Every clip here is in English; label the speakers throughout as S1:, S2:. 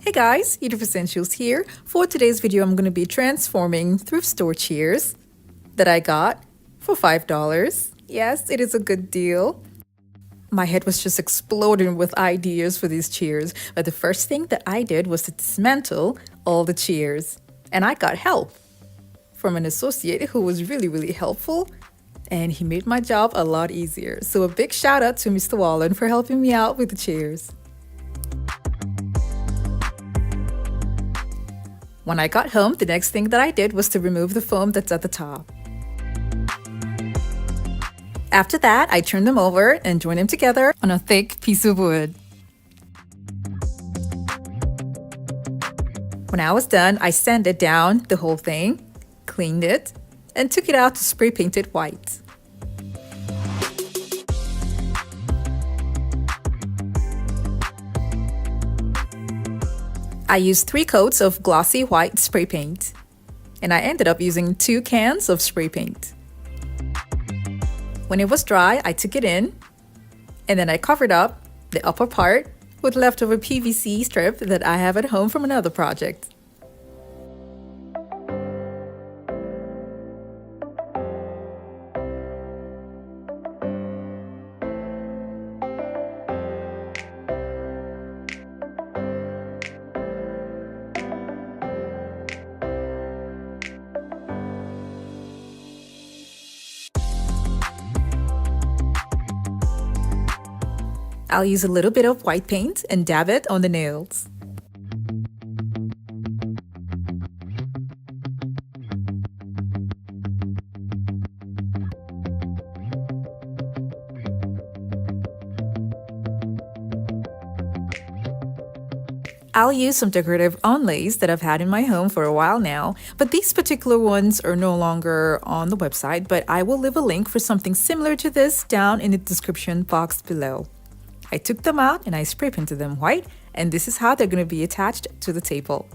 S1: Hey guys, Eater Essentials here. For today's video, I'm going to be transforming thrift store chairs that I got for $5. Yes, it is a good deal. My head was just exploding with ideas for these chairs, but the first thing that I did was to dismantle all the chairs. And I got help from an associate who was really helpful, and he made my job a lot easier. So a big shout out to Mr. Wallen for helping me out with the chairs. When I got home, the next thing that I did was to remove the foam that's at the top. After that, I turned them over and joined them together on a thick piece of wood. When I was done, I sanded down the whole thing, cleaned it, and took it out to spray paint it white. I used 3 coats of glossy white spray paint, and I ended up using 2 cans of spray paint. When it was dry, I took it in, and then I covered up the upper part with leftover PVC strip that I have at home from another project. I'll use a little bit of white paint and dab it on the nails. I'll use some decorative onlays that I've had in my home for a while now, but these particular ones are no longer on the website, but I will leave a link for something similar to this down in the description box below. I took them out and I spray painted them white, and this is how they're going to be attached to the table.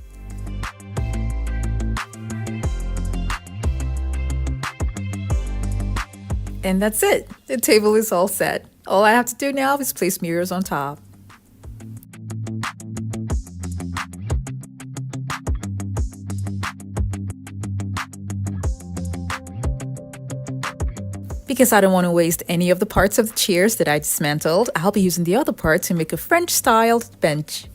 S1: And that's it. The table is all set. All I have to do now is place mirrors on top. Because I don't want to waste any of the parts of the chairs that I dismantled, I'll be using the other part to make a French-styled bench.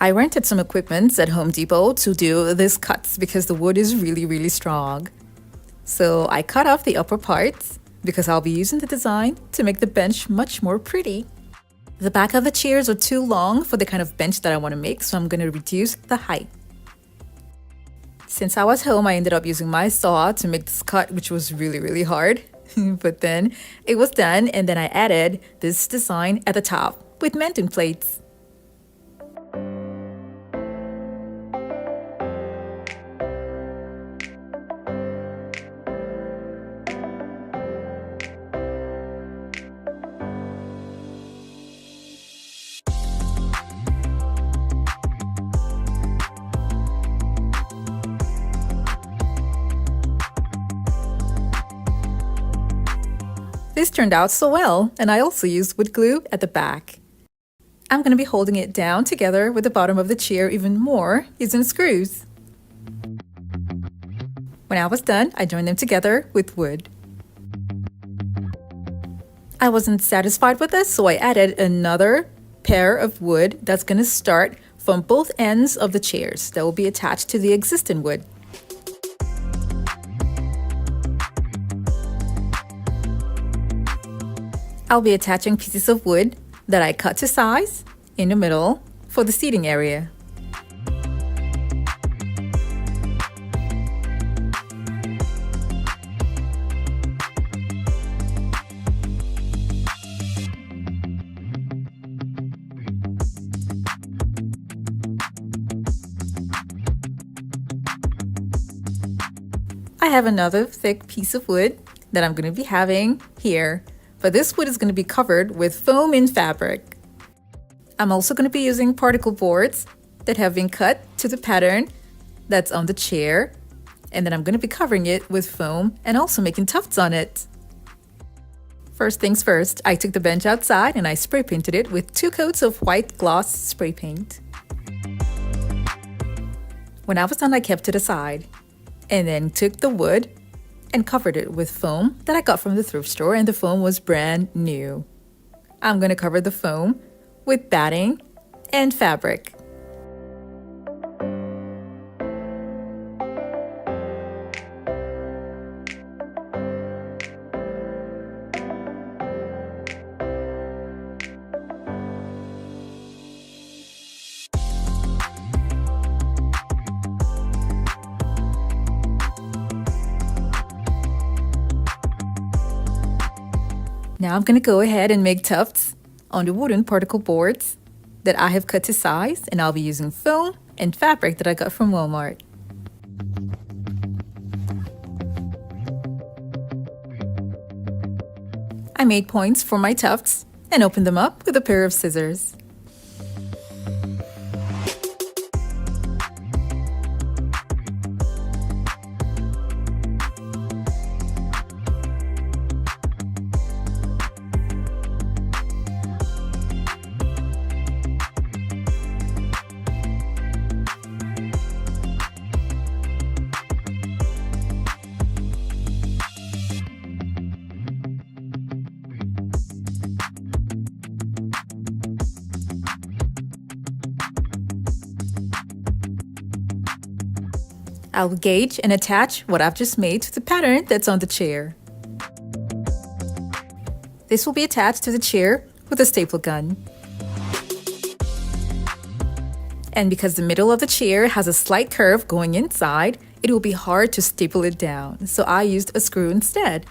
S1: I rented some equipment at Home Depot to do these cuts because the wood is really strong. So I cut off the upper parts because I'll be using the design to make the bench much more pretty. The back of the chairs are too long for the kind of bench that I want to make, so I'm going to reduce the height. Since I was home, I ended up using my saw to make this cut, which was really hard. But then it was done, and then I added this design at the top with mending plates. This turned out so well, and I also used wood glue at the back. I'm going to be holding it down together with the bottom of the chair even more using screws. When I was done, I joined them together with wood. I wasn't satisfied with this, so I added another pair of wood that's going to start from both ends of the chairs that will be attached to the existing wood. I'll be attaching pieces of wood that I cut to size in the middle for the seating area. I have another thick piece of wood that I'm going to be having here. But this wood is going to be covered with foam in fabric. I'm also going to be using particle boards that have been cut to the pattern that's on the chair, and then I'm going to be covering it with foam and also making tufts on it. First things first, I took the bench outside and I spray painted it with 2 coats of white gloss spray paint. When I was done, I kept it aside and then took the wood and covered it with foam that I got from the thrift store, and the foam was brand new. I'm going to cover the foam with batting and fabric. Now I'm going to go ahead and make tufts on the wooden particle boards that I have cut to size, and I'll be using foam and fabric that I got from Walmart. I made points for my tufts and opened them up with a pair of scissors. I'll gauge and attach what I've just made to the pattern that's on the chair. This will be attached to the chair with a staple gun. And because the middle of the chair has a slight curve going inside, it will be hard to staple it down, so I used a screw instead.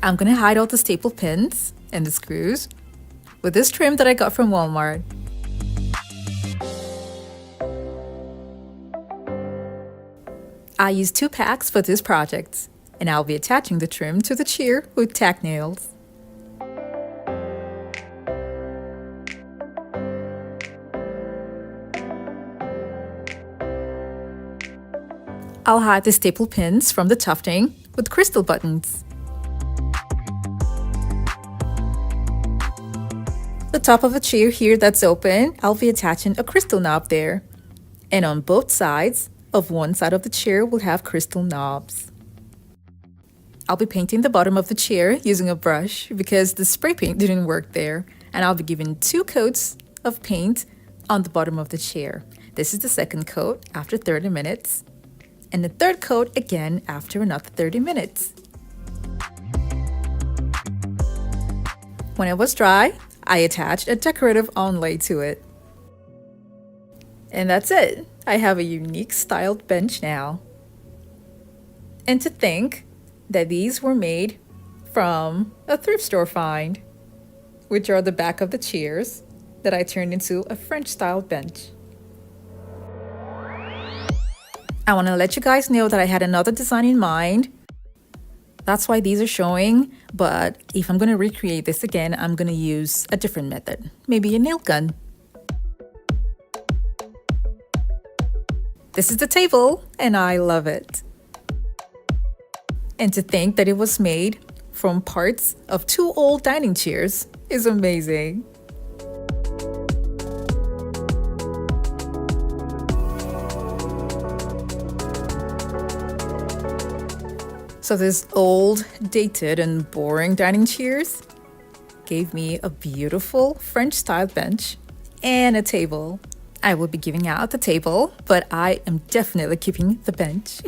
S1: I'm going to hide all the staple pins and the screws with this trim that I got from Walmart. I used 2 packs for this project, and I'll be attaching the trim to the chair with tack nails. I'll hide the staple pins from the tufting with crystal buttons. The top of a chair here that's open, I'll be attaching a crystal knob there. And on both sides of one side of the chair, we'll have crystal knobs. I'll be painting the bottom of the chair using a brush because the spray paint didn't work there. And I'll be giving 2 coats of paint on the bottom of the chair. This is the second coat after 30 minutes. And the third coat again after another 30 minutes. When it was dry, I attached a decorative onlay to it. And that's it. I have a unique styled bench now. And to think that these were made from a thrift store find, which are the back of the chairs that I turned into a French style bench. I want to let you guys know that I had another design in mind. That's why these are showing, but if I'm going to recreate this again, I'm going to use a different method, maybe a nail gun. This is the table, and I love it. And to think that it was made from parts of 2 old dining chairs is amazing. So this old, dated, and boring dining chairs gave me a beautiful French-style bench and a table. I will be giving out the table, but I am definitely keeping the bench.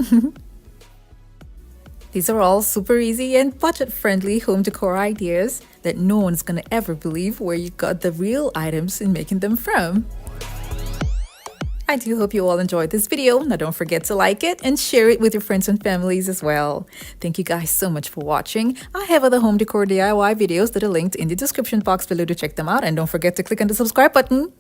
S1: These are all super easy and budget-friendly home decor ideas that no one's gonna ever believe where you got the real items and making them from. I do hope you all enjoyed this video. Now don't forget to like it and share it with your friends and families as well. Thank you guys so much for watching. I have other home decor DIY videos that are linked in the description box below to check them out, and don't forget to click on the subscribe button.